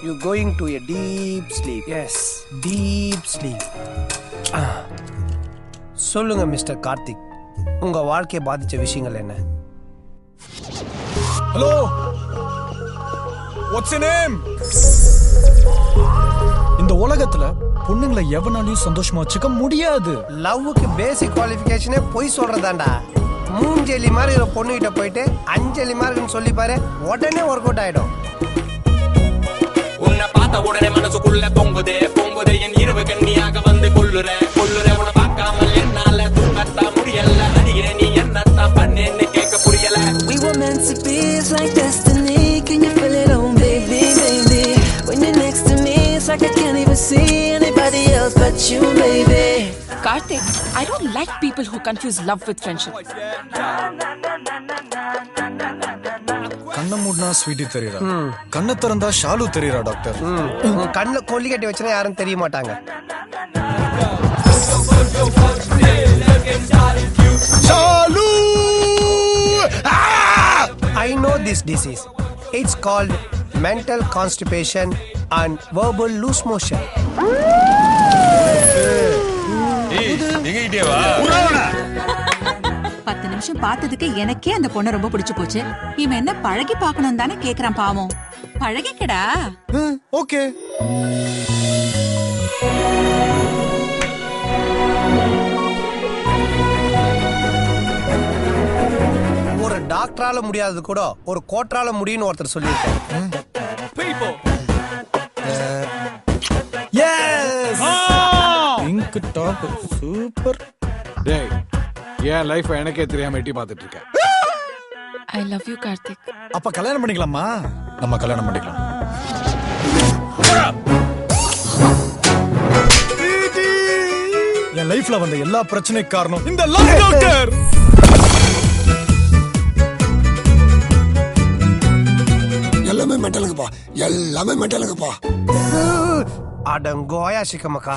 You going to a deep sleep. Yes, deep sleep. சொல்லுங்க mister Karthik, உங்க வாழ்க்கையை பாதிச்ச விஷயங்கள் என்ன? Hello, what's your name? இந்த உலகத்துல பொண்ணுங்களை எவனாலையும் சந்தோஷமா வச்சுக்க முடியாது. லவ்வுக்கு பேசிக் குவாலிஃபிகேஷனே பொய் சொல்றதாண்டா. மூஞ்செலி மாதிரி ஒரு பொண்ணு கிட்ட போயிட்டு அஞ்சலி மார்க்குன்னு சொல்லி பாரு, உடனே ஒர்க் அவுட் ஆயிடும். உன்னை பார்த்த உடனே மனசுக்குள்ள பொங்குதே பொங்குதே, என் இரவு கண்ணியாக வந்து கொள்ளுற கொள்ளுற. உன்னை பார்க்காமல் என்னால தூங்கத்தான் முடியல. அடியே நீ என்னத்தான் பண்ணேன்னு கேட்க புரியல. We were meant to be, it's like destiny. Can you feel it, oh baby, baby? When you're next to me, it's like I can't even see anybody else but you, baby. Karthik, I don't like people who confuse love with friendship. கண்ண மூடனா sweetie தெரியறா, கண்ண திறந்தா Shalu தெரியறா doctor. கண்ணுல கொல்லி கட்டி வச்சா யாரும் தெரிய மாட்டாங்க. Shalu! I know this disease. It's called mental constipation and verbal loose motion. பத்து நிமிஷம் பார்த்ததுக்கு எனக்கே அந்த பொண்ணை ரொம்ப பிடிச்சு போச்சு. இவன் என்ன பழகி பார்க்கணும் தானே கேக்குறான். பாவம், பழகிக்கடா. ஓகே. ஒரு டாக்டரால முடியாதது கூட ஒரு கோட்டரால முடியும்னு ஒருத்தர் சொல்லியிருக்காரு. Yes, pink top super. டேய், என் லைஃப் எனக்கே தெரியாம எட்டி பார்த்துட்டு இருக்கேன். I love you, Karthik. அப்ப கல்யாணம் பண்ணிக்கலாமா? நம்ம கல்யாணம் பண்ணிக்கலாம். என் லைஃப்ல வந்த எல்லா பிரச்சனைக்கு காரணம் இந்த லவ் டாக்டர். எல்லாமே மென்டலுக்குப்பா, எல்லாமே மென்டலுக்குப்பா. அடங்கோயா சிக்கமக்கா.